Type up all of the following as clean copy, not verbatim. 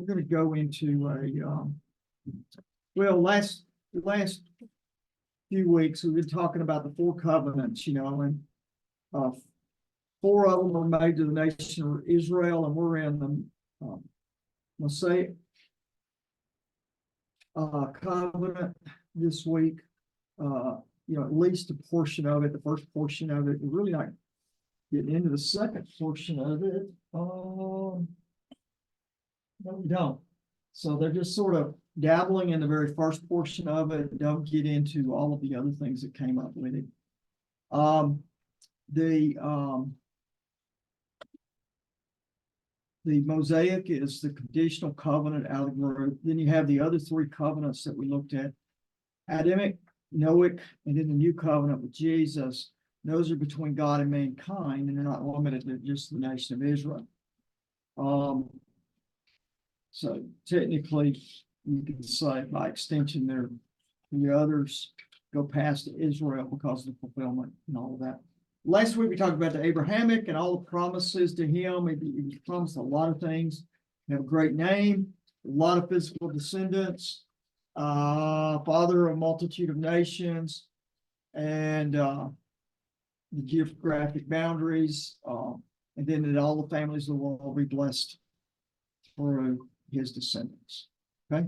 we're going to go into well, last few weeks, we've been talking about the four covenants, and four of them were made to the nation of Israel, and we're in the Mosaic covenant this week. At least a portion of it, the first portion of it. We're really not getting into the second portion of it. No, we don't. So they're just sort of dabbling in the very first portion of it. Don't get into all of the other things that came up with it. The Mosaic is the conditional covenant out of the group. Then you have the other three covenants that we looked at: Adamic, Noahic, and then the new covenant with Jesus. Those are between God and mankind, and they're not limited to just the nation of Israel. So technically, you can say by extension, the others go past Israel because of the fulfillment and all of that. Last week we talked about the Abrahamic and all the promises to him. He was promised a lot of things. He have a great name, a lot of physical descendants, father of a multitude of nations, and the geographic boundaries, and then that all the families of the world will be blessed through his descendants. Okay.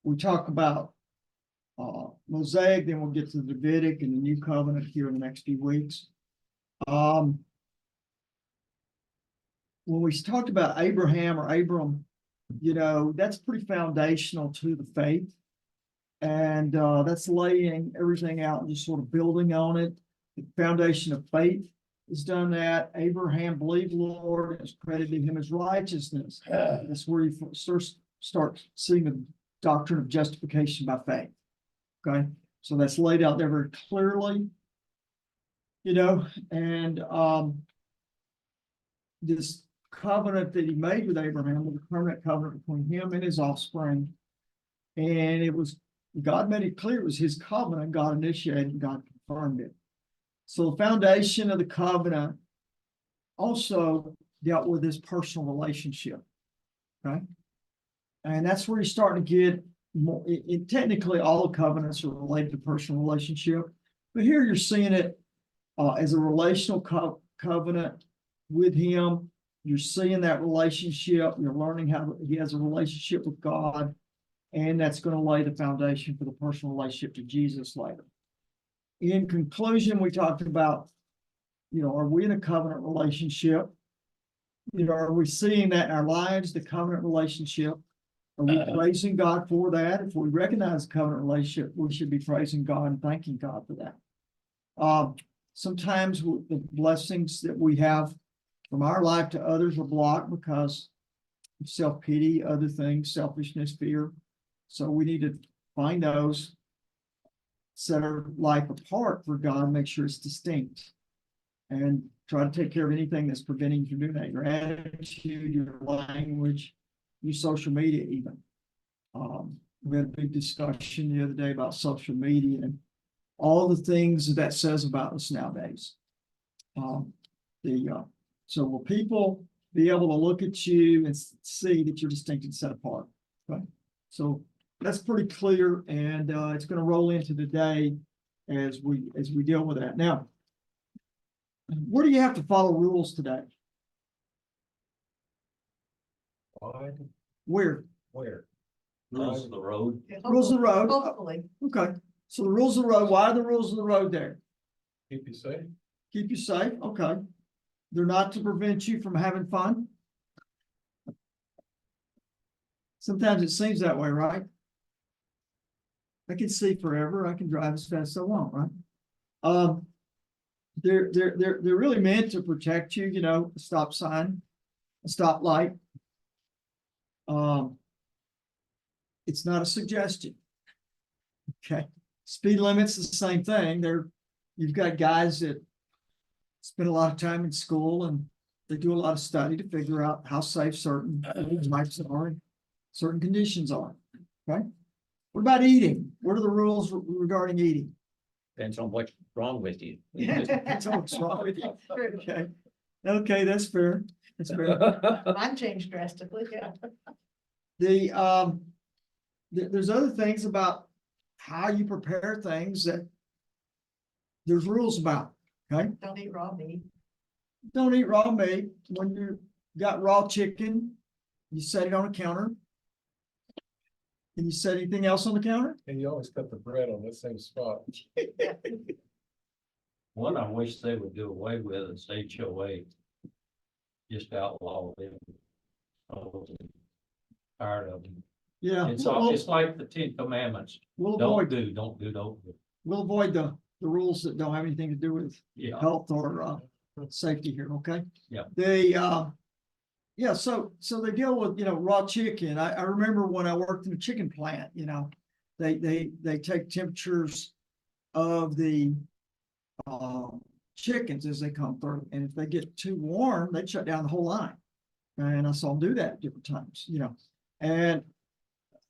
We talk about Mosaic, then we'll get to the Davidic and the New Covenant here in the next few weeks. When we talked about Abraham or Abram, that's pretty foundational to the faith. And that's laying everything out and just sort of building on it. The foundation of faith is done that. Abraham believed the Lord and is credited to him as righteousness. That's where you first start seeing the doctrine of justification by faith. Okay, so that's laid out there very clearly, and this covenant that he made with Abraham was a permanent covenant between him and his offspring. And God made it clear it was his covenant. God initiated and God confirmed it. So the foundation of the covenant also dealt with this personal relationship. Okay, and that's where you start to get more. Technically, all the covenants are related to personal relationship, but here you're seeing it as a relational covenant with him. You're seeing that relationship. You're learning how he has a relationship with God, and that's going to lay the foundation for the personal relationship to Jesus later. In conclusion, we talked about, are we in a covenant relationship? Are we seeing that in our lives, the covenant relationship? Are we praising God for that? If we recognize the covenant relationship, we should be praising God and thanking God for that. Sometimes the blessings that we have from our life to others are blocked because of self-pity, other things, selfishness, fear. So we need to find those, set our life apart for God, make sure it's distinct, and try to take care of anything that's preventing you from doing that. Your attitude, your language, your social media even. We had a big discussion the other day about social media and all the things that says about us nowadays. So will people be able to look at you and see that you're distinct and set apart? Okay, so that's pretty clear, and it's going to roll into today as we deal with that. Now, where do you have to follow rules today? Where? Rules of the road. Rules of the road. Hopefully. Okay, so the rules of the road. Why are the rules of the road there? Keep you safe. Keep you safe. Okay, they're not to prevent you from having fun. Sometimes it seems that way, right? I can see forever. I can drive as fast as I want, right? They're really meant to protect you. A stop sign, a stoplight. It's not a suggestion. Okay, speed limit's the same thing. You've got guys that spend a lot of time in school and they do a lot of study to figure out how safe certain types are and certain conditions are. Okay. What about eating? What are the rules regarding eating? Depends on what's wrong with you. Depends on what's wrong with you. Okay. Okay, that's fair. That's fair. Mine changed drastically, yeah. There's other things about how you prepare things that there's rules about, okay? Don't eat raw meat. Don't eat raw meat. When you got raw chicken, you set it on a counter. Can you set anything else on the counter? And you always cut the bread on the same spot. One I wish they would do away with is HOA. Just outlaw them. Oh, tired of them. Yeah, It's all, it's like the 10 Commandments. we'll Don't avoid, do, don't do, don't do. we'll avoid the rules that don't have anything to do with Yeah, health or safety here, okay? Yeah. Yeah, so they deal with, raw chicken. I remember when I worked in a chicken plant, they take temperatures of the chickens as they come through, and if they get too warm, they shut down the whole line. And I saw them do that different times, and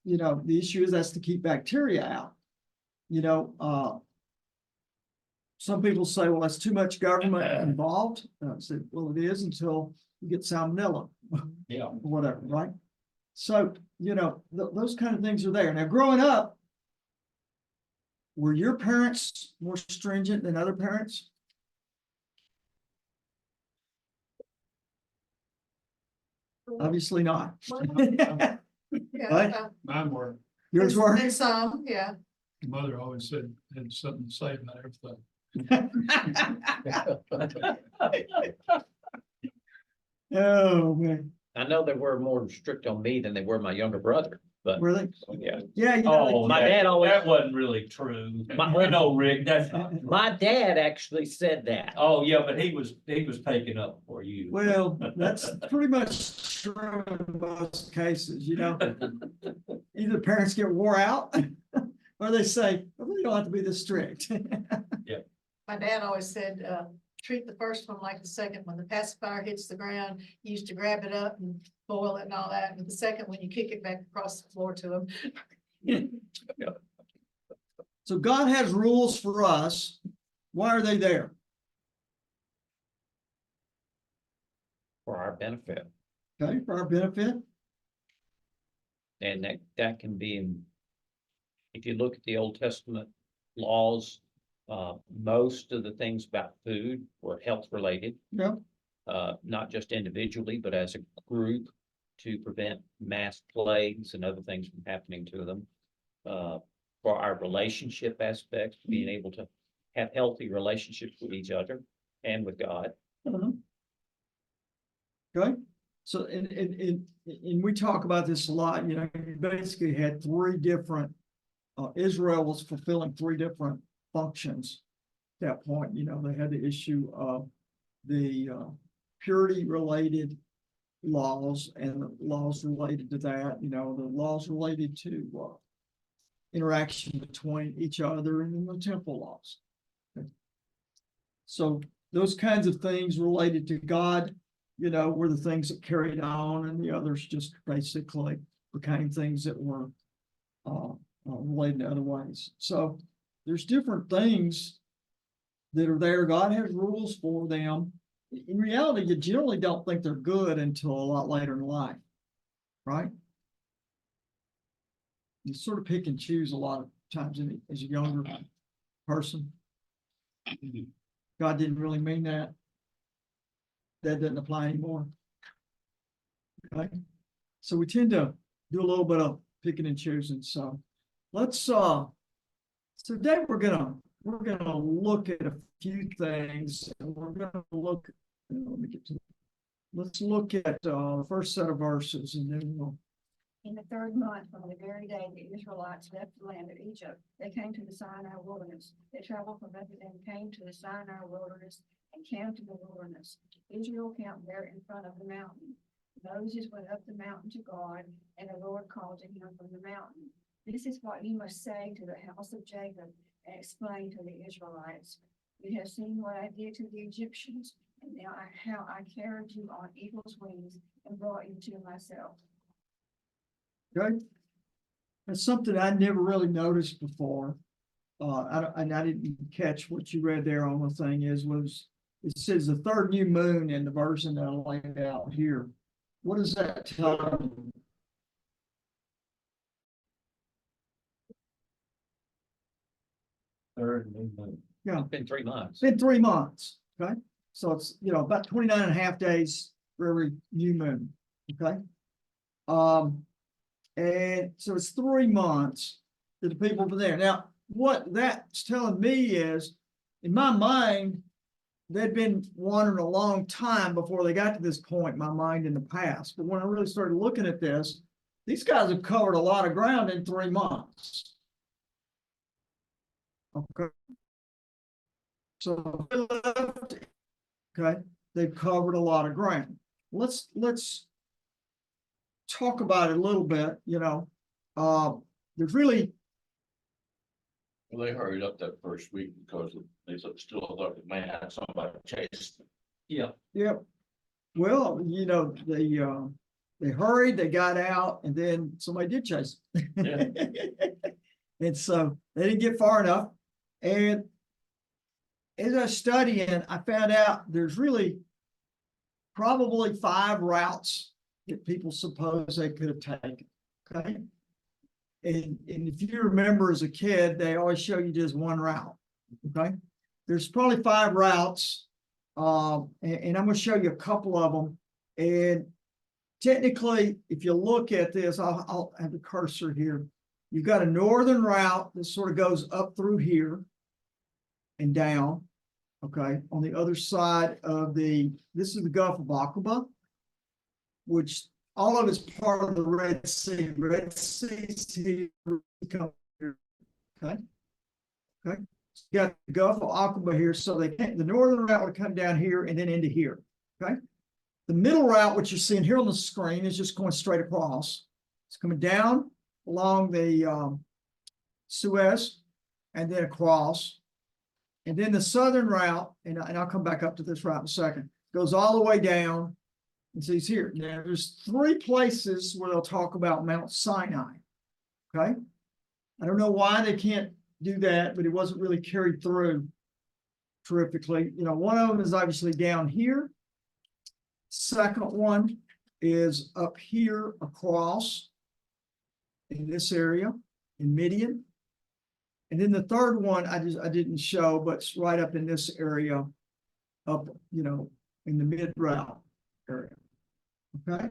the issue is that's to keep bacteria out. Some people say, well, that's too much government involved. I said, well, it is until you get salmonella, yeah. whatever, right? So, those kind of things are there. Now, growing up, were your parents more stringent than other parents? Obviously not. Yeah, Right? Mine were, Yours were? and some, yeah. mother always said, had something to say about everything. Oh, man, I know they were more strict on me than they were my younger brother, but were they? yeah. Yeah, Oh, My that- dad always- That wasn't really true. My- Well, no, Rick, that's not. My dad actually said that. Oh, yeah, but he was taking up for you. well, that's pretty much true in most cases, Either parents get wore out or they say, "I really don't have to be this strict." My dad always said, treat the first one like the second one. The pacifier hits the ground, you used to grab it up and boil it and all that. And the second one, you kick it back across the floor to him. So God has rules for us. Why are they there? For our benefit. Okay, for our benefit. And that can be in, if you look at the Old Testament laws, most of the things about food were health related, Yeah, not just individually, but as a group to prevent mass plagues and other things from happening to them. For our relationship aspects, being able to have healthy relationships with each other and with God. okay. So, and we talk about this a lot, you basically had three different, Israel was fulfilling three different functions. At that point, they had the issue of the purity related laws and the laws related to that, the laws related to interaction between each other and then the temple laws. Okay. So those kinds of things related to God, were the things that carried on, and the others just basically became things that were related to other ways. So there's different things that are there. God has rules for them. In reality, you generally don't think they're good until a lot later in life, right? You sort of pick and choose a lot of times as a younger person. God didn't really mean that. That doesn't apply anymore. Okay, so we tend to do a little bit of picking and choosing. So let's so today we're gonna look at a few things, and we're gonna look. Let's look at the first set of verses, and then we'll. In the third month, from the very day the Israelites left the land of Egypt, they came to the Sinai wilderness. They traveled from Bethlehem, came to the Sinai wilderness, and camped in the wilderness. Israel camped there in front of the mountain. Moses went up the mountain to God, and the Lord called to him from the mountain. This is what you must say to the house of Jacob and explain to the Israelites. You have seen what I did to the Egyptians, and now how I carried you on eagle's wings and brought you to myself. Okay. That's something I never really noticed before. I didn't catch what you read there on the thing was it says the third new moon in the version that I laid out here. What does that tell you? Third new moon. It's been 3 months. It's been 3 months, okay? So it's, about 29 and a half days for every new moon, okay? And so it's 3 months that the people were there. Now, what that's telling me is, in my mind, they'd been wandering a long time before they got to this point, in my mind, in the past. But when I really started looking at this, these guys have covered a lot of ground in 3 months. Okay. So, okay, they've covered a lot of ground. Let's talk about it a little bit, there's really, Well, they hurried up that first week because they still thought they may have somebody chase. Yeah, yep. Well, they hurried, they got out, and then somebody did chase them. And so they didn't get far enough. And as I was studying, I found out there's really probably 5 routes that people suppose they could have taken. Okay. And if you remember as a kid, they always show you just one route. Okay. There's probably 5 routes. And I'm going to show you a couple of them. And technically, if you look at this, I'll have the cursor here. You've got a northern route that sort of goes up through here and down. Okay. On the other side of this is the Gulf of Aqaba, which all of it's part of the Red Sea. Red Sea's here. Okay. Okay. You got the Gulf of Aqaba here. So the northern route would come down here and then into here. Okay. The middle route, which you're seeing here on the screen, is just going straight across. It's coming down along the Suez and then across. And then the southern route, and I'll come back up to this route in a second, goes all the way down. And so it's here. Now, there's 3 places where they'll talk about Mount Sinai. Okay. I don't know why they can't do that, but it wasn't really carried through terrifically. One of them is obviously down here. Second one is up here across in this area in Midian. And then the third one I didn't show, but it's right up in this area, up, in the mid route area. Okay.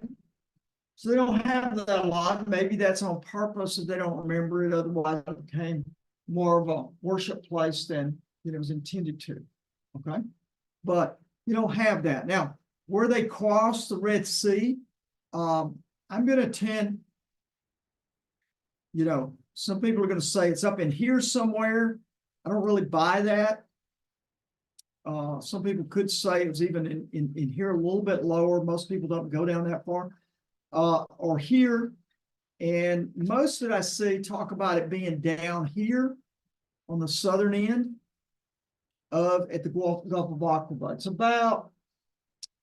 So they don't have that a lot. Maybe that's on purpose if they don't remember it. Otherwise, it became more of a worship place than it was intended to. Okay. But you don't have that. Now, where they cross the Red Sea, I'm going to tend, some people are going to say it's up in here somewhere. I don't really buy that. Some people could say it's even in here a little bit lower. Most people don't go down that far. Or here. And most that I see talk about it being down here on the southern end at the Gulf of Aqaba. It's about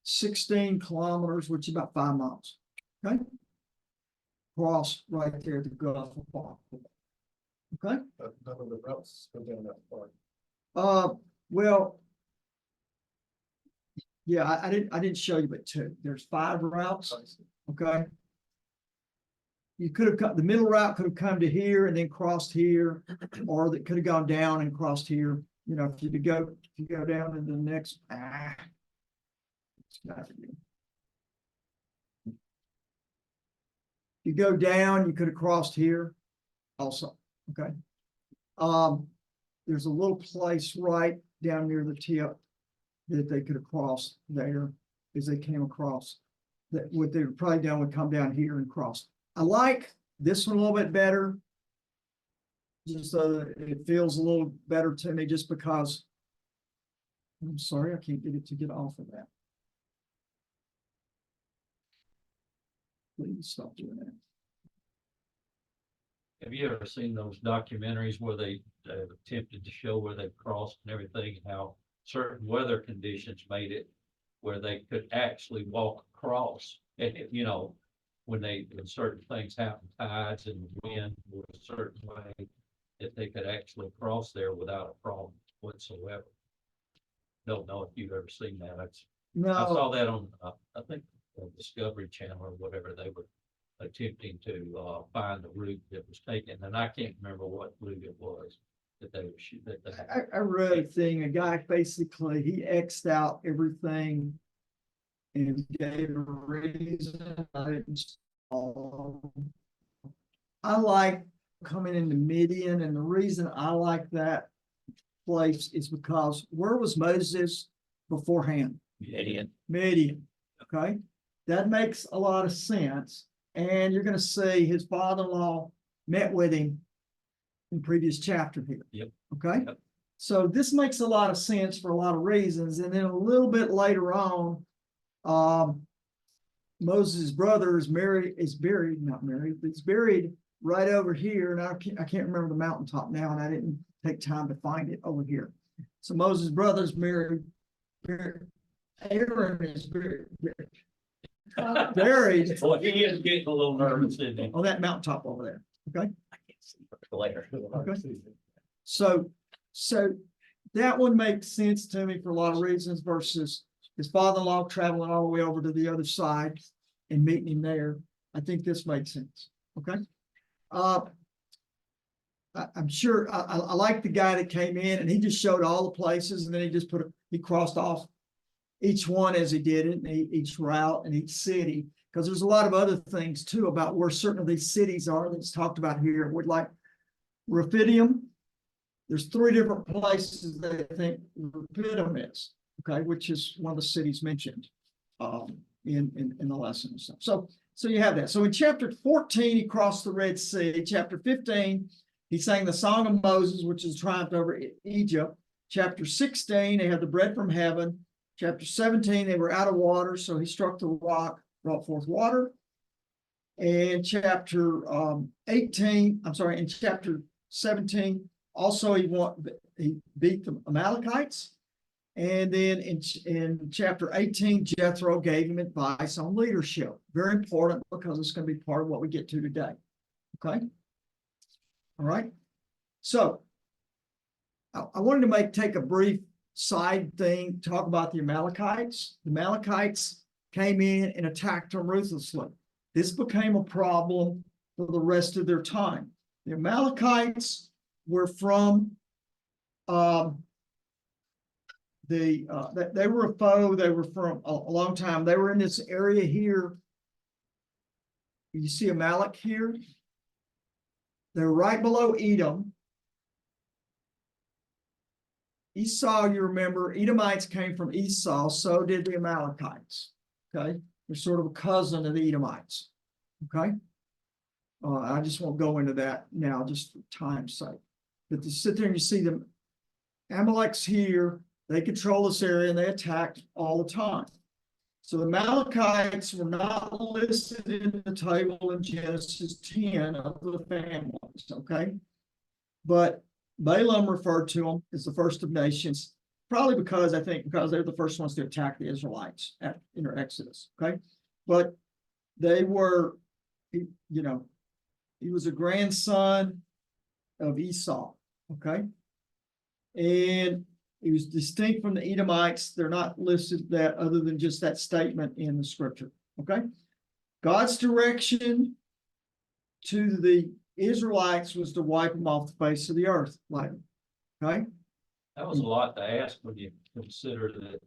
16 kilometers, which is about 5 miles. Okay. Cross right there at the Gulf of Aqaba. Okay. None of the routes go down that far. Well, yeah, I didn't show you but 2. There's 5 routes. Okay. You could have cut the middle route, could have come to here and then crossed here, or that could have gone down and crossed here. If you go down to the next, you go down, you could have crossed here also. Okay. There's a little place right down near the tip that they could have crossed there as they came across. That what they were probably done would come down here and cross. I like this one a little bit better, just so that it feels a little better to me, just because I'm sorry, I can't get it to get off of that. Please stop doing that. have you ever seen those documentaries where they attempted to show where they crossed and everything, and how certain weather conditions made it where they could actually walk across? And, when certain things happen, tides and wind were a certain way, that they could actually cross there without a problem whatsoever. don't know if you've ever seen that. I No, saw that on, I think, the Discovery Channel or whatever. They were attempting to find the route that was taken, and I can't remember what route it was that they were that they. I read a thing, a guy basically, he X'd out everything and gave a reason. I like coming into Midian, and the reason I like that place is because where was Moses beforehand? Midian. Midian, okay? That makes a lot of sense. And you're gonna see his father-in-law met with him in the previous chapter here. Yep. Okay? Yep. So this makes a lot of sense for a lot of reasons. And then a little bit later on, Moses' brother is buried right over here. And I can't remember the mountaintop now, and I didn't take time to find it over here. So Moses' brother's married. Aaron is buried Well, he is getting a little nervous, isn't he? on that mountaintop over there. Okay. I can't see later. Okay. So that one makes sense to me for a lot of reasons versus his father-in-law traveling all the way over to the other side and meeting him there. I think this makes sense. Okay. I'm sure I like the guy that came in and he just showed all the places, and then he just he crossed off each one as he did it, and each route and each city, because there's a lot of other things too about where certain of these cities are that's talked about here. Would like Rephidim. There's 3 different places that I think Rephidim is, okay, which is one of the cities mentioned in the lesson and stuff. So you have that. So in chapter 14, he crossed the Red Sea. Chapter 15, he sang the Song of Moses, which is triumphed over Egypt. Chapter 16, they had the bread from heaven. Chapter 17, they were out of water, so he struck the rock, brought forth water. And chapter 18, I'm sorry, in chapter 17, also he beat the Amalekites. And then in chapter 18, Jethro gave him advice on leadership. Very important because it's going to be part of what we get to today. Okay. All right. So I wanted to take a brief side thing, talk about the Amalekites. The Amalekites came in and attacked them ruthlessly. This became a problem for the rest of their time. The Amalekites were from they were a foe. They were from a long time. They were in this area here. You see Amalek here. They're right below Edom. Esau, you remember, Edomites came from Esau, so did the Amalekites. Okay, they're sort of a cousin of the Edomites. Okay, I just won't go into that now, just for time's sake. But to sit there and you see the Amalek's here, they control this area and they attacked all the time. So the Amalekites were not listed in the table in Genesis 10 of the families, okay? But Balaam referred to them as the first of nations, probably because they're the first ones to attack the Israelites at Exodus, okay? But they were, he was a grandson of Esau, okay? And he was distinct from the Edomites. They're not listed that other than just that statement in the scripture, okay? God's direction to the Israelites was to wipe them off the face of the earth later, okay? That was a lot to ask when you consider that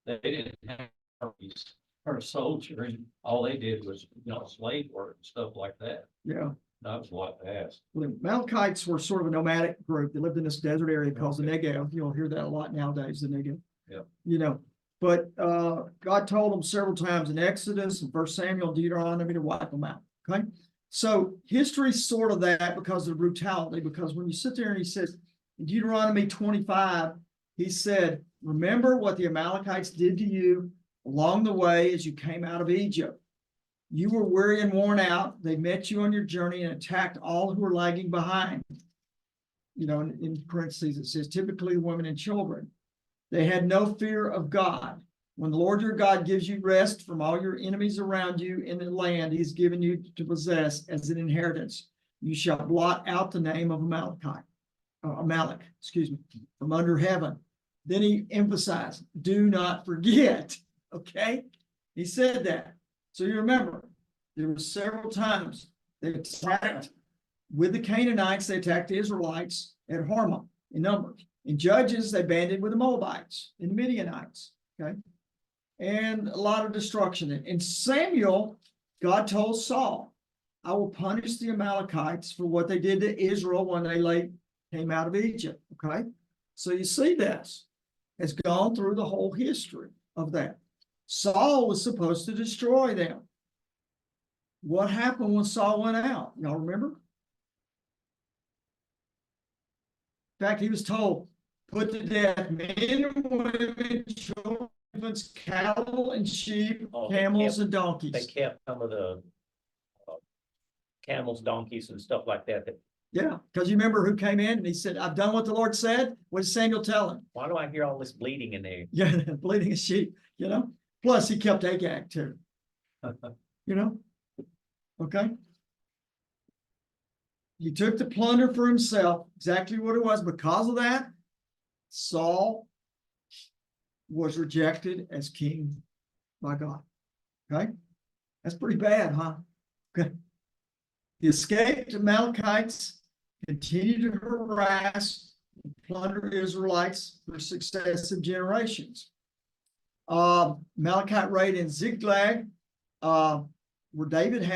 they didn't have armies or soldiers. All they did was, slave work and stuff like that. Yeah. That was a lot to ask. Well, the Amalekites were sort of a nomadic group. They lived in this desert area called the Negev. You'll hear that a lot nowadays, the Negev. Yeah. But God told them several times in Exodus and 1 Samuel, Deuteronomy to wipe them out. Okay. So history's sort of that because of the brutality, because when you sit there and he says in Deuteronomy 25, he said, remember what the Amalekites did to you along the way as you came out of Egypt. You were weary and worn out. They met you on your journey and attacked all who were lagging behind. In parentheses, it says typically women and children. They had no fear of God. When the Lord your God gives you rest from all your enemies around you in the land he's given you to possess as an inheritance, you shall blot out the name of Amalek, from under heaven. Then he emphasized, do not forget, okay? He said that. So you remember, there were several times they attacked with the Canaanites, they attacked the Israelites at Hormah in numbers. In Judges, they banded with the Moabites and the Midianites, okay? And a lot of destruction. In Samuel, God told Saul, I will punish the Amalekites for what they did to Israel when they came out of Egypt, okay? So you see this has gone through the whole history of that. Saul was supposed to destroy them. What happened when Saul went out? Y'all remember? In fact, he was told, put to death men and women, children, cattle and sheep, Oh, camels and They donkeys. kept some of the camels, donkeys and stuff like that. Yeah, because you remember who came in and he said, I've done what the Lord said. What did Samuel tell him? Why do I hear all this bleeding in there? Yeah, bleeding a sheep, you know? Plus he kept Agag too. You know? Okay. He took the plunder for himself, exactly what it was. Because of that, Saul was rejected as king by God. Okay. That's pretty bad, huh? Okay. The escaped Amalekites continued to harass and plunder Israelites for successive generations. Amalekite raid in Ziklag, where David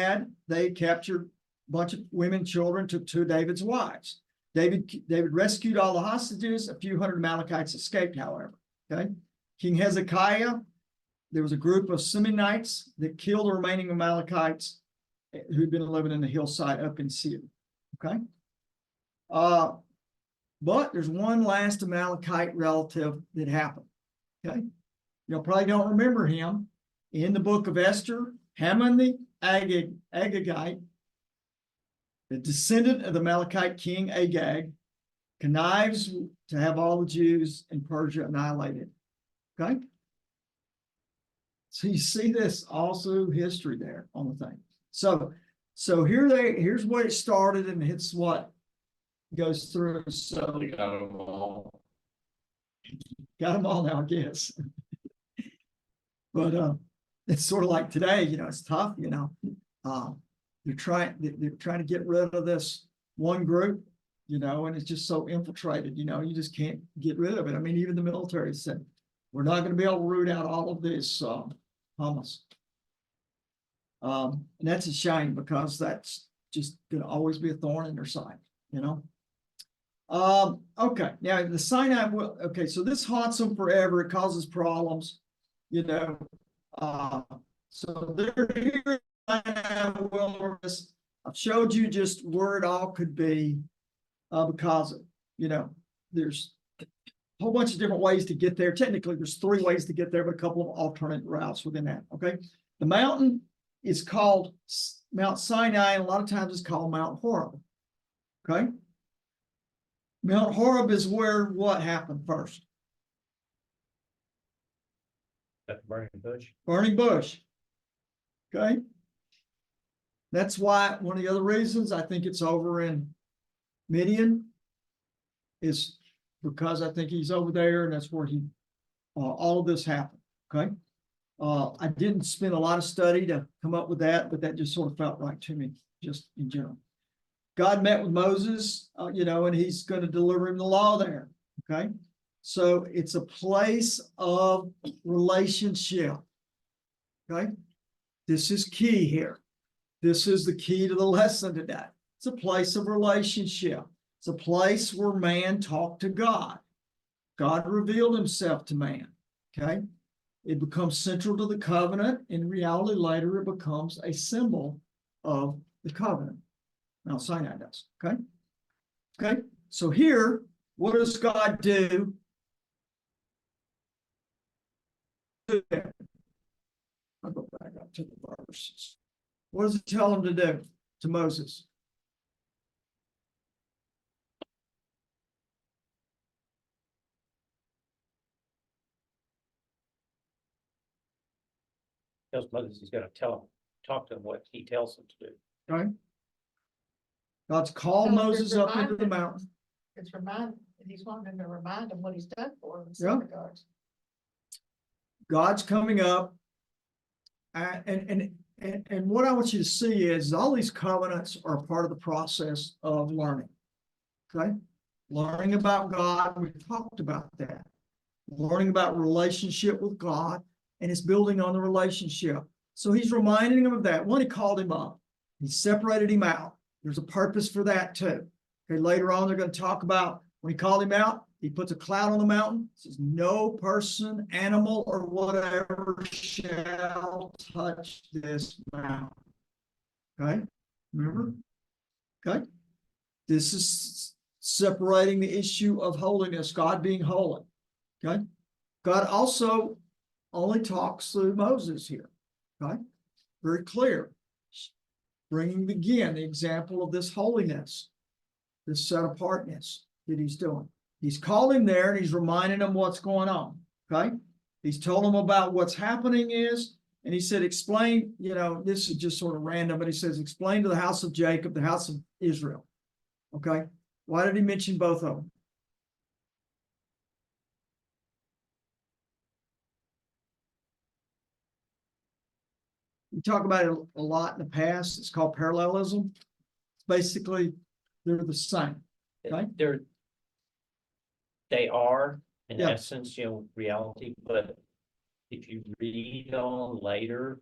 they captured a bunch of women, children, took two of David's wives. David rescued all the hostages. A few hundred Amalekites escaped, however. Okay. King Hezekiah, there was a group of Simeonites that killed the remaining Amalekites who'd been living in the hillside up in Seir. Okay. But there's one last Amalekite relative that happened. Okay. You probably don't remember him. In the book of Esther, Haman the Agagite, the descendant of the Amalekite king Agag, connives to have all the Jews in Persia annihilated. Okay. So you see this also history there on the thing. So here's what it started and it's what goes through. So They got them all. got them all now, I guess. But it's sort of like today, it's tough, they're trying to get rid of this one group, and it's just so infiltrated, you just can't get rid of it. I mean, even the military said, we're not going to be able to root out all of this Hamas. And that's a shame because that's just going to always be a thorn in their side, Okay, now the Sinai okay, so this haunts them forever. It causes problems, so they're here in Sinai wilderness. I've showed you just where it all could be because there's a whole bunch of different ways to get there. Technically, there's 3 ways to get there, but a couple of alternate routes within that. Okay, the mountain is called Mount Sinai, and a lot of times it's called Mount Horeb. Okay, Mount Horeb is where what happened first? That burning bush. Burning bush. Okay. That's why one of the other reasons I think it's over in Midian is because I think he's over there and that's where all of this happened. Okay. I didn't spend a lot of study to come up with that, but that just sort of felt right to me, just in general. God met with Moses, and he's going to deliver him the law there. Okay. So it's a place of relationship. Okay. This is key here. This is the key to the lesson today. It's a place of relationship. It's a place where man talked to God. God revealed himself to man. Okay. It becomes central to the covenant. In reality, later it becomes a symbol of the covenant. Mount Sinai does. Okay. Okay. So here, what does God do? I'll go back up to the verses. What does it tell him to do to Moses? Tells Moses he's gonna talk to him what he tells him to do. Okay. God's called No, Moses it's up into the reminded. mountain. It's And he's wanting them to remind him what he's done for them in Yeah. some regards. God's coming up. And what I want you to see is all these covenants are part of the process of learning. Okay? Learning about God, we talked about that. Learning about relationship with God, and it's building on the relationship. So he's reminding him of that. One, he called him up. He separated him out. There's a purpose for that too. Okay, later on, they're going to talk about when he called him out, he puts a cloud on the mountain, says, no person, animal, or whatever shall touch this mountain. Okay, remember? Okay, this is separating the issue of holiness, God being holy. Okay, God also only talks through Moses here. Okay, very clear. Bringing again the example of this holiness, this set apartness that he's doing. He's called him there and he's reminding him what's going on. Okay. He's told him about what's happening is, and he said, explain, this is just sort of random, but he says, explain to the house of Jacob, the house of Israel. Okay. Why did he mention both of them? We talk about it a lot in the past. It's called parallelism. It's basically, they're the same. Okay. They are, in Yeah. essence, reality, but if you read on later,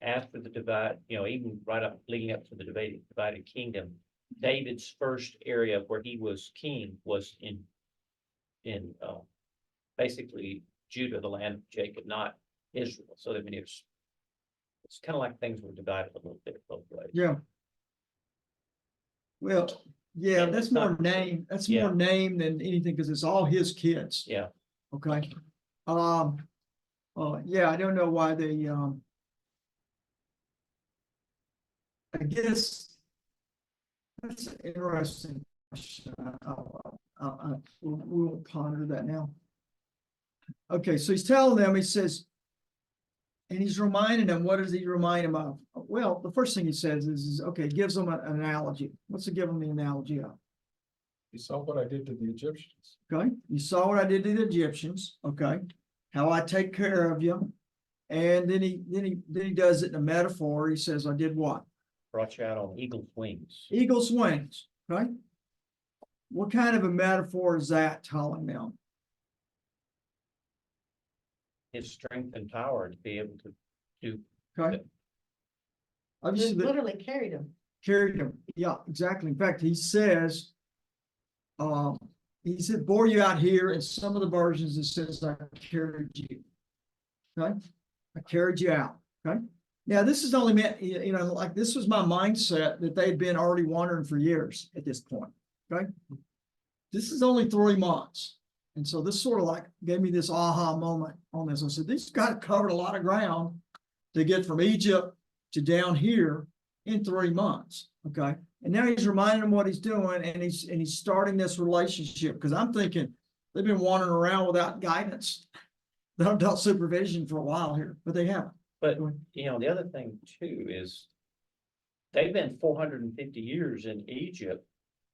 after the divide, even right up, leading up to the divided kingdom, David's first area where he was king was in basically Judah, the land of Jacob, not Israel. So, I mean, it's kind of like things were divided a little bit both ways. Yeah. Well, yeah, And that's it's more not- name. That's yeah. more name than anything because it's all his kids. Yeah, Okay. Yeah, I don't know why they, I guess that's an interesting question. We won't ponder that now. Okay, so he's telling them, he says, and he's reminding them, what does he remind them of? Well, the first thing he says is okay, gives them an analogy. What's it give them the analogy of? You saw what I did to the Egyptians. Okay, you saw what I did to the Egyptians, okay, how I take care of you. And then he does it in a metaphor. He says, I did what? brought you out on eagle's wings. Eagle's wings, right? What kind of a metaphor is that telling them? His strength and power to be able to do. Okay. They Obviously, they literally carried him. carried him. Yeah, exactly. In fact, he says, he said, bore you out here. In some of the versions, it says, I carried you. Okay. I carried you out. Okay. Now, this is only meant, like this was my mindset that they'd been already wandering for years at this point. Okay. This is only 3 months. And so this sort of like gave me this aha moment on this. I said, these guys covered a lot of ground to get from Egypt to down here in 3 months. Okay. And now he's reminding them what he's doing, and he's starting this relationship because I'm thinking they've been wandering around without guidance, without supervision for a while here, but they haven't. But, the other thing too is they've been 450 years in Egypt.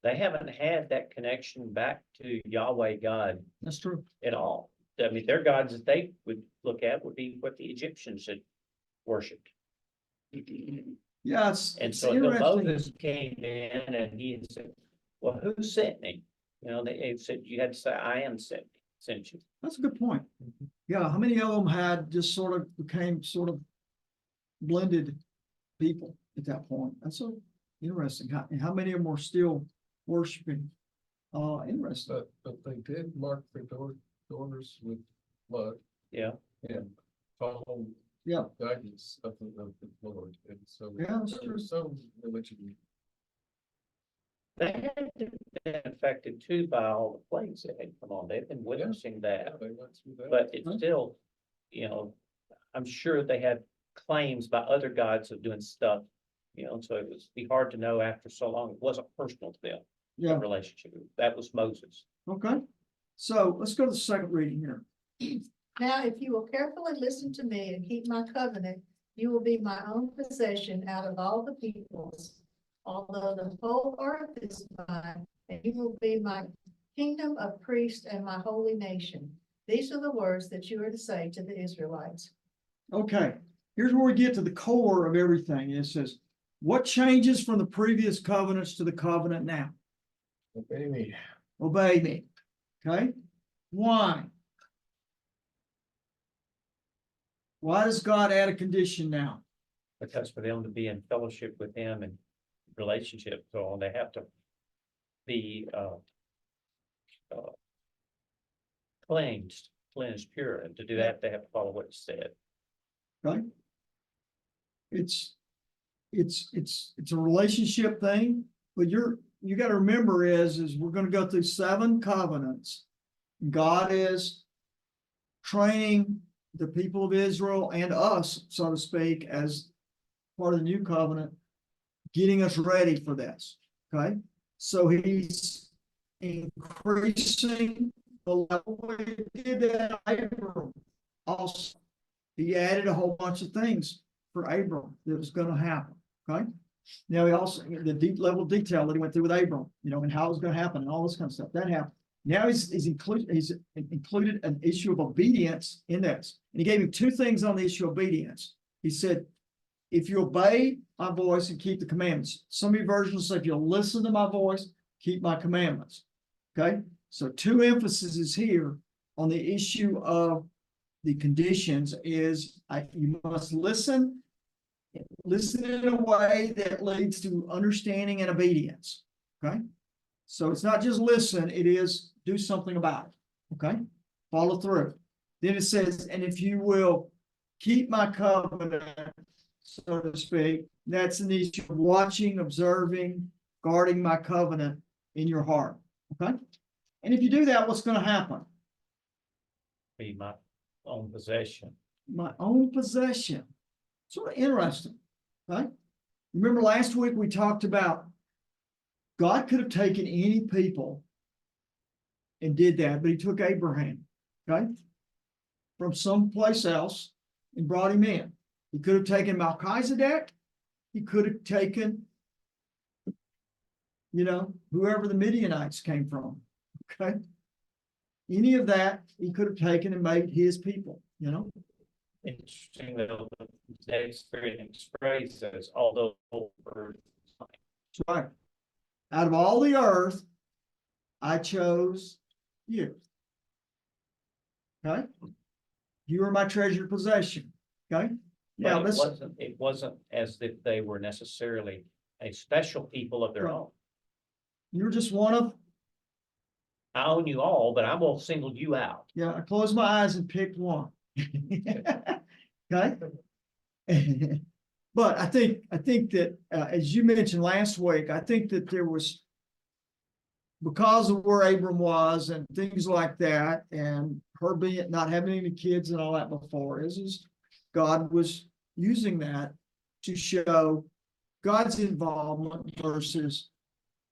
They haven't had that connection back to Yahweh God That's true. at all. I mean, their gods that they would look at would be what the Egyptians had worshipped. Yeah, And it's so interesting. Moses came in and he said, well, who sent me? They said, you had to say, I am sent you. That's a good point. Yeah, how many of them had just sort of became sort of blended people at that point? That's so interesting. How many of them are still worshiping? Interesting. But they did mark their doors with blood Yeah. and follow Yeah, guidance of the Lord. And so Yeah, that's there true. was some religion. They had been affected too by all the plagues that had come on. They've been witnessing Yeah, that, they went through that. but it's Right. still, I'm sure they had claims by other gods of doing stuff. So it was be hard to know after so long. It wasn't personal to them, the yeah, relationship. That was Moses. okay. So let's go to the second reading here. Now, if you will carefully listen to me and keep my covenant, you will be my own possession out of all the peoples. Although the whole earth is mine, and you will be my kingdom of priests and my holy nation. These are the words that you are to say to the Israelites. Okay, here's where we get to the core of everything. It says, what changes from the previous covenants to the covenant now? Obey me. Obey me. Okay? Why? Why does God add a condition now? Because for them to be in fellowship with him and relationship, so they have to be cleansed pure, and to do that, they have to follow what it said. Okay? It's a relationship thing, but you got to remember is we're going to go through 7 covenants. God is training the people of Israel and us, so to speak, as part of the new covenant, getting us ready for this. Okay, so he's increasing the level. He did that Abram also. He added a whole bunch of things for Abram that was going to happen. Okay, now he also the deep level of detail that he went through with Abram, and how it was going to happen and all this kind of stuff that happened. Now he's included an issue of obedience in this, and he gave him 2 things on the issue of obedience. He said, if you obey my voice and keep the commandments. Some of your versions say, if you'll listen to my voice, keep my commandments. Okay, so 2 emphases here on the issue of the conditions is you must listen in a way that leads to understanding and obedience. Okay, so it's not just listen, it is do something about it. Okay, follow through. Then it says, and if you will keep my covenant, so to speak, that's an issue of watching, observing, guarding my covenant in your heart. Okay, and if you do that, what's going to happen? Be my own possession. My own possession. Sort of interesting, right? Remember last week we talked about God could have taken any people and did that, but he took Abraham, okay, from someplace else and brought him in. He could have taken Melchizedek. He could have taken, whoever the Midianites came from, okay? Any of that he could have taken and made his people, Interesting though, that experience phrase says, although over time. That's right. Out of all the earth, I chose you. Okay? You are my treasured possession. Okay? Now But it wasn't as if they were necessarily a special people of their Right. own. you're just one of, I own you all, but I'm gonna single you out. I closed my eyes and picked one. Okay? But I think that, as you mentioned last week, I think that there was, because of where Abram was and things like that, and her being not having any kids and all that before, is God was using that to show God's involvement versus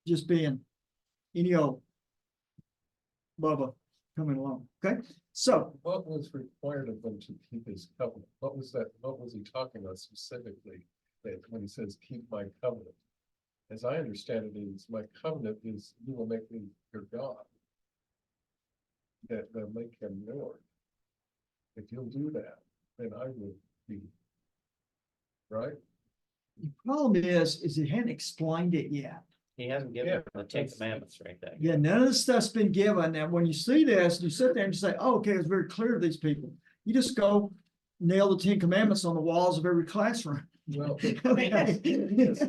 just being any old Bubba coming along. Okay, so What was required of them to keep his covenant? What was that? What was he talking about specifically? That when he says, keep my covenant? As I understand it, is my covenant is you will make me your God. That they'll make him Lord. If you'll do that, then I will be. Right? the problem is he hadn't explained it yet. He hasn't given them the 10 Commandments or anything. Yeah, none of this stuff's been given. And when you see this, you sit there and you say, oh, okay, it's very clear to these people. You just go nail the 10 Commandments on the walls of every classroom. Well, Okay.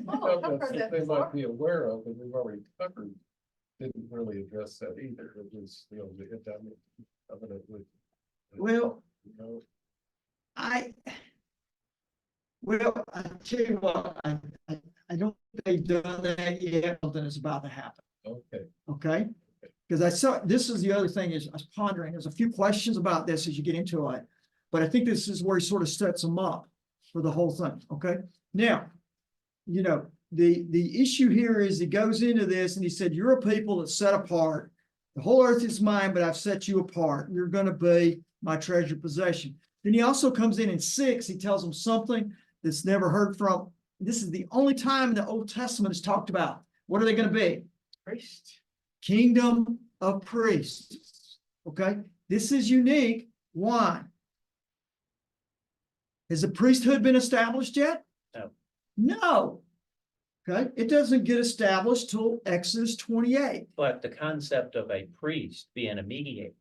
Oh, I've heard that they before. might be aware of, and we've already covered, didn't really address that either. It was, the Adamic covenant with. Well, You know, I tell you what, I don't think they've done that yet, something is about to happen, okay. okay? Because I saw, this is the other thing is I was pondering, there's a few questions about this as you get into it, but I think this is where he sort of sets them up for the whole thing, okay? Now, the issue here is he goes into this and he said, you're a people that's set apart. The whole earth is mine, but I've set you apart. You're going to be my treasured possession. Then he also comes in 6, he tells them something that's never heard from. This is the only time in the Old Testament is talked about. What are they going to be? Priest. Kingdom of priests. Okay, this is unique. Why? Has the priesthood been established yet? No. No. Okay, it doesn't get established till Exodus 28. But the concept of a priest being an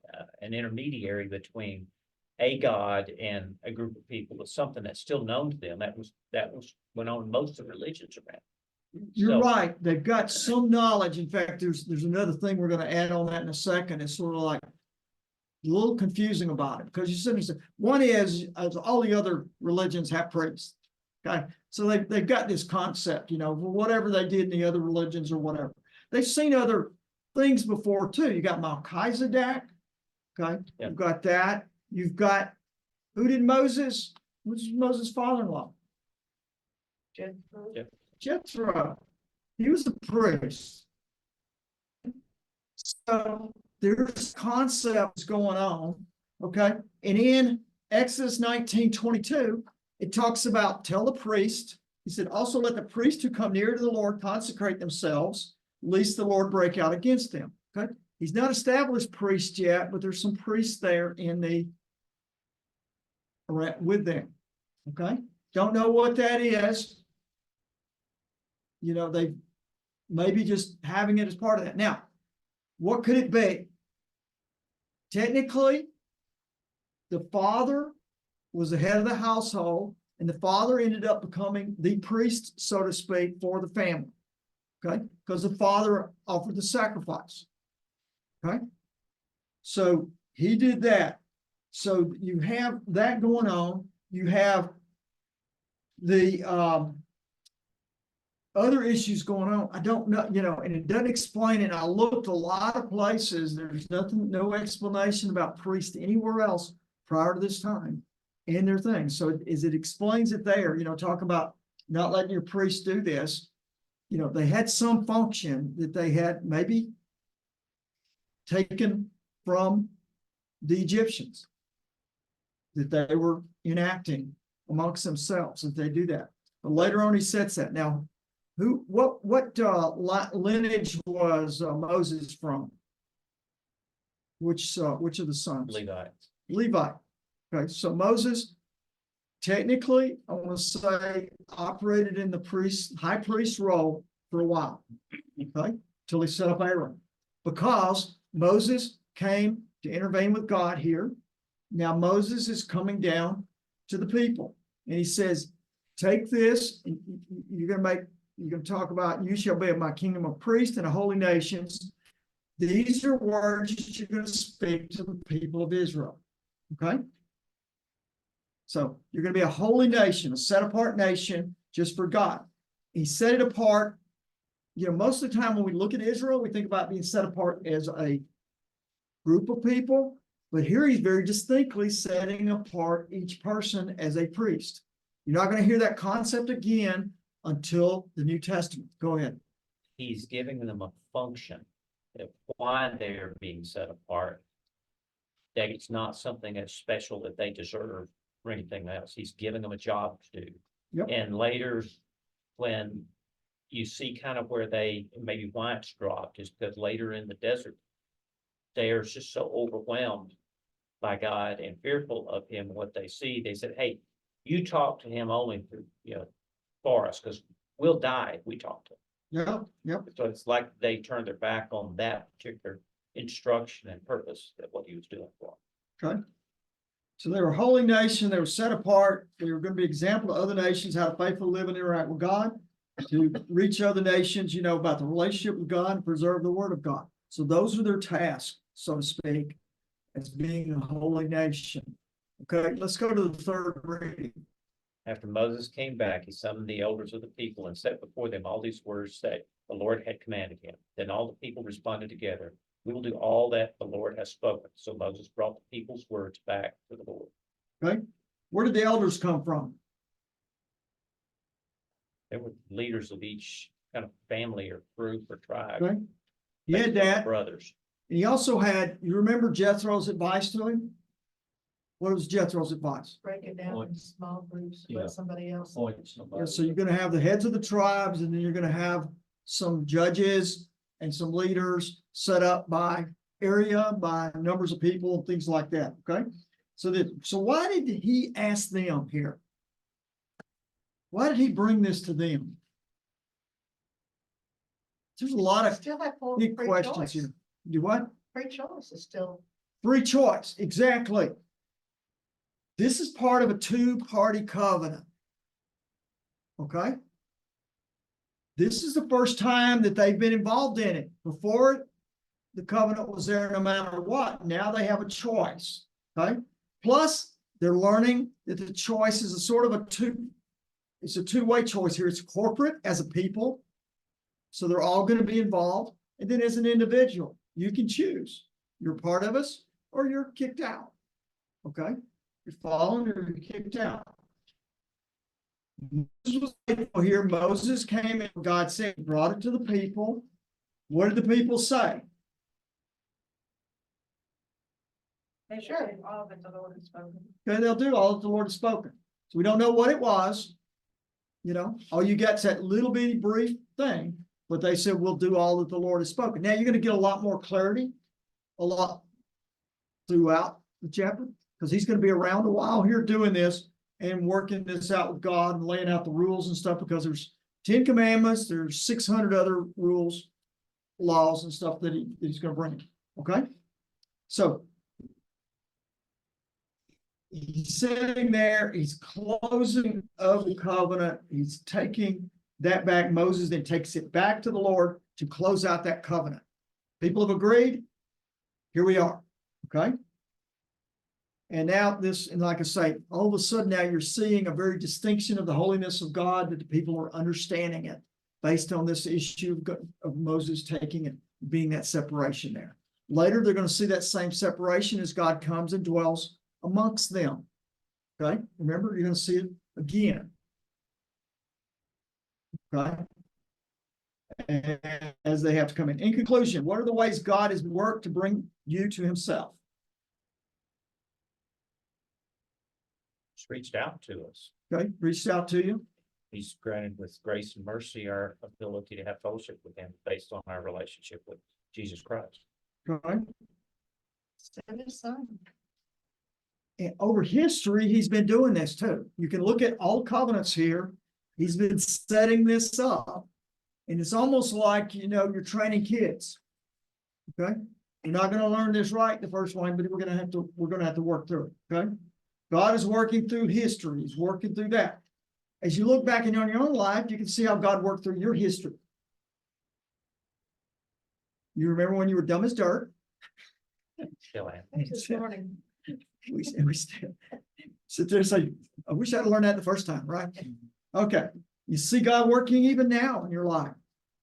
intermediary between a god and a group of people is something that's still known to them. Went on in most of the religions around. You're So- right. They've got some knowledge. In fact, there's another thing we're going to add on that in a second. It's sort of like a little confusing about it because you said one is as all the other religions have priests. Okay, so they've got this concept, for whatever they did in the other religions or whatever. They've seen other things before too. You got Melchizedek. Okay, Yeah. you've got that. You've got who did Moses? Who's Moses' father-in-law? Jethro. Yeah. Jethro. He was a priest. So there's concepts going on, okay? And in Exodus 19:22, it talks about tell the priest, he said, also let the priests who come near to the Lord consecrate themselves, lest the Lord break out against them. Okay. He's not established priest yet, but there's some priests there with them. Okay. Don't know what that is. They maybe just having it as part of that. Now, what could it be? Technically, the father was the head of the household, and the father ended up becoming the priest, so to speak, for the family. Okay, because the father offered the sacrifice. Okay, so he did that. So you have that going on. You have the other issues going on. I don't know, and it doesn't explain it. I looked a lot of places. There's no explanation about priests anywhere else prior to this time in their thing. So it explains it there, talk about not letting your priest do this. They had some function that they had maybe taken from the Egyptians that they were enacting amongst themselves if they do that. But later on, he sets that. Now, what lineage was Moses from? Which of the sons? Levi. Okay, so Moses technically, I want to say, operated in the high priest role for a while, okay, till he set up Aaron, because Moses came to intervene with God here. Now Moses is coming down to the people, and he says, "Take this, and you're going to talk about, you shall be of my kingdom of priests and a holy nations. These are words that you're going to speak to the people of Israel." Okay. So you're going to be a holy nation, a set apart nation just for God. He set it apart. Most of the time when we look at Israel, we think about being set apart as a group of people, but here he's very distinctly setting apart each person as a priest. You're not going to hear that concept again until the New Testament. Go ahead. He's giving them a function of why they're being set apart. That it's not something that's special that they deserve or anything else. He's giving them a job to do. Yep. And later, when you see kind of where maybe why it's dropped is because later in the desert, they are just so overwhelmed by God and fearful of him, what they see. They said, "Hey, you talk to him only for us, because we'll die if we talk to him." Yep. So it's like they turned their back on that particular instruction and purpose that what he was doing for them. Okay. So they were a holy nation. They were set apart. They were going to be an example to other nations how to faithfully live and interact with God, to reach other nations, about the relationship with God and preserve the word of God. So those are their tasks, so to speak, as being a holy nation. Okay, let's go to the third reading. After Moses came back, he summoned the elders of the people and set before them all these words that the Lord had commanded him. Then all the people responded together, "We will do all that the Lord has spoken." So Moses brought the people's words back to the Lord. Okay, where did the elders come from? They were leaders of each kind of family or group or tribe. Okay, he had that. Brothers. And he also had, you remember Jethro's advice to him? What was Jethro's advice? Break it down into small groups, Yeah. let somebody else. Appoint somebody. Yeah, so you're gonna have the heads of the tribes, and then you're gonna have some judges and some leaders set up by area by numbers of people and things like that, okay? So why did he ask them here? Why did he bring this to them? There's a lot of Still have full big free questions choice. here. Do what? Free choice is still, Free choice, exactly. This is part of a two-party covenant. Okay? This is the first time that they've been involved in it. Before, the covenant was there no matter what. Now they have a choice. Okay? Plus, they're learning that the choice is a sort of it's a two-way choice here. It's corporate as a people. So they're all going to be involved. And then as an individual, you can choose. You're part of us or you're kicked out. Okay? You're following or you're kicked out. Moses was faithful here. Moses came and God said, brought it to the people. What did the people say? They Sure. should all that the Lord has spoken. Okay, they'll do all that the Lord has spoken. So we don't know what it was. You know, all you got's that little bitty brief thing, but they said, we'll do all that the Lord has spoken. Now you're going to get a lot more clarity, a lot throughout the chapter, because he's going to be around a while here doing this and working this out with God and laying out the rules and stuff, because there's 10 commandments, there's 600 other rules, laws and stuff that he's going to bring. Okay. So he's sitting there, he's closing of the covenant, he's taking that back. Moses then takes it back to the Lord to close out that covenant. People have agreed. Here we are. Okay. And now this, and like I say, all of a sudden now you're seeing a very distinction of the holiness of God, that the people are understanding it based on this issue of Moses taking it, being that separation there. Later, they're going to see that same separation as God comes and dwells amongst them. Okay. Remember, you're going to see it again. Okay. And as they have to come in. In conclusion, what are the ways God has worked to bring you to himself? He's reached out to us. Okay, reached out to you. He's granted with grace and mercy our ability to have fellowship with him based on our relationship with Jesus Christ. Okay. send his son. And over history, he's been doing this too. You can look at all covenants here. He's been setting this up. And it's almost like, you know, you're training kids. Okay. You're not going to learn this right the first one, but we're going to have to work through it. Okay. God is working through history. He's working through that. As you look back on your own life, you can see how God worked through your history. You remember when you were dumb as dirt? Still am. This morning. We still sit there and say, I wish I'd learned that the first time, right? Okay. You see God working even now in your life,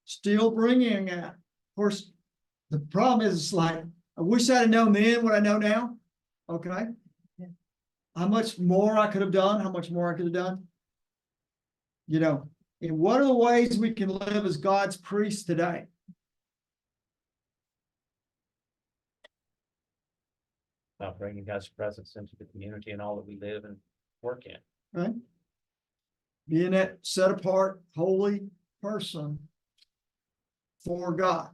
still bringing that. Of course, the problem is, it's like, I wish I'd have known then what I know now. Okay. Yeah. How much more I could have done, how much more I could have done. You know, and what are the ways we can live as God's priests today? About bringing God's presence into the community and all that we live and work in. Right? Being that set apart, holy person for God,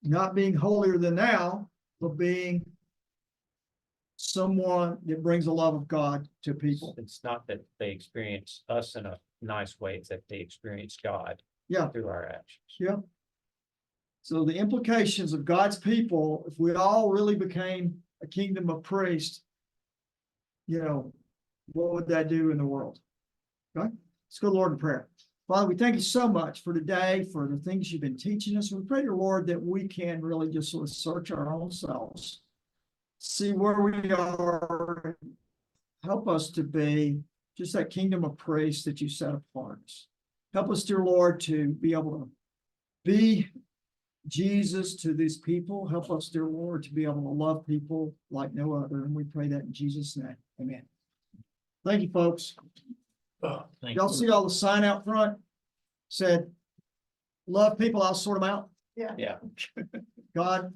not being holier than thou, but being someone that brings the love of God to people. It's not that they experience us in a nice way, it's that they experience God. Yeah. Through our actions. Yeah. So the implications of God's people, if we all really became a kingdom of priests, you know, what would that do in the world? Okay, let's go to the Lord in prayer. Father, we thank you so much for today, for the things you've been teaching us. We pray, dear Lord, that we can really just sort of search our own selves, see where we are, help us to be just that kingdom of priests that you set apart. Help us, dear Lord, to be able to be Jesus to these people. Help us, dear Lord, to be able to love people like no other. And we pray that in Jesus' name. Amen. Thank you, folks. Thank Y'all you. see all the sign out front? Said, love people, I'll sort them out. Yeah. Yeah. God.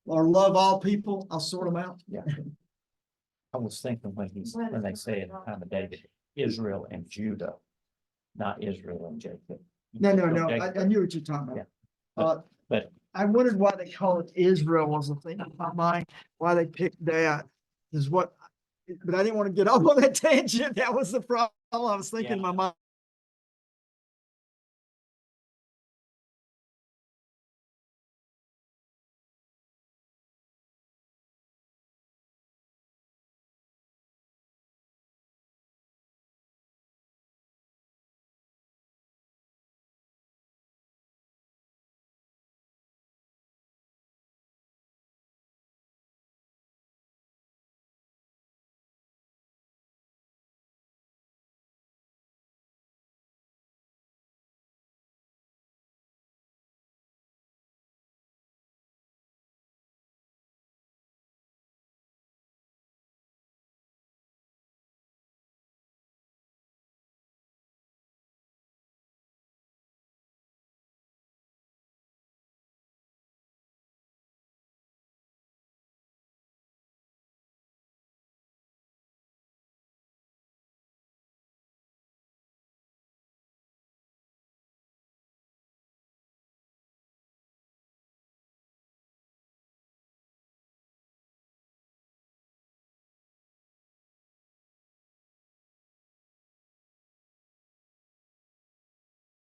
Or love all people, I'll sort them out. Yeah. I was thinking when they say in the time of David, Israel and Judah, not Israel and Jacob. No, So Jacob- I knew what you're talking about. But I wondered why they call it Israel was the thing in my mind, why they picked that is what, but I didn't want to get off on that tangent. That was the problem I was thinking in my mind.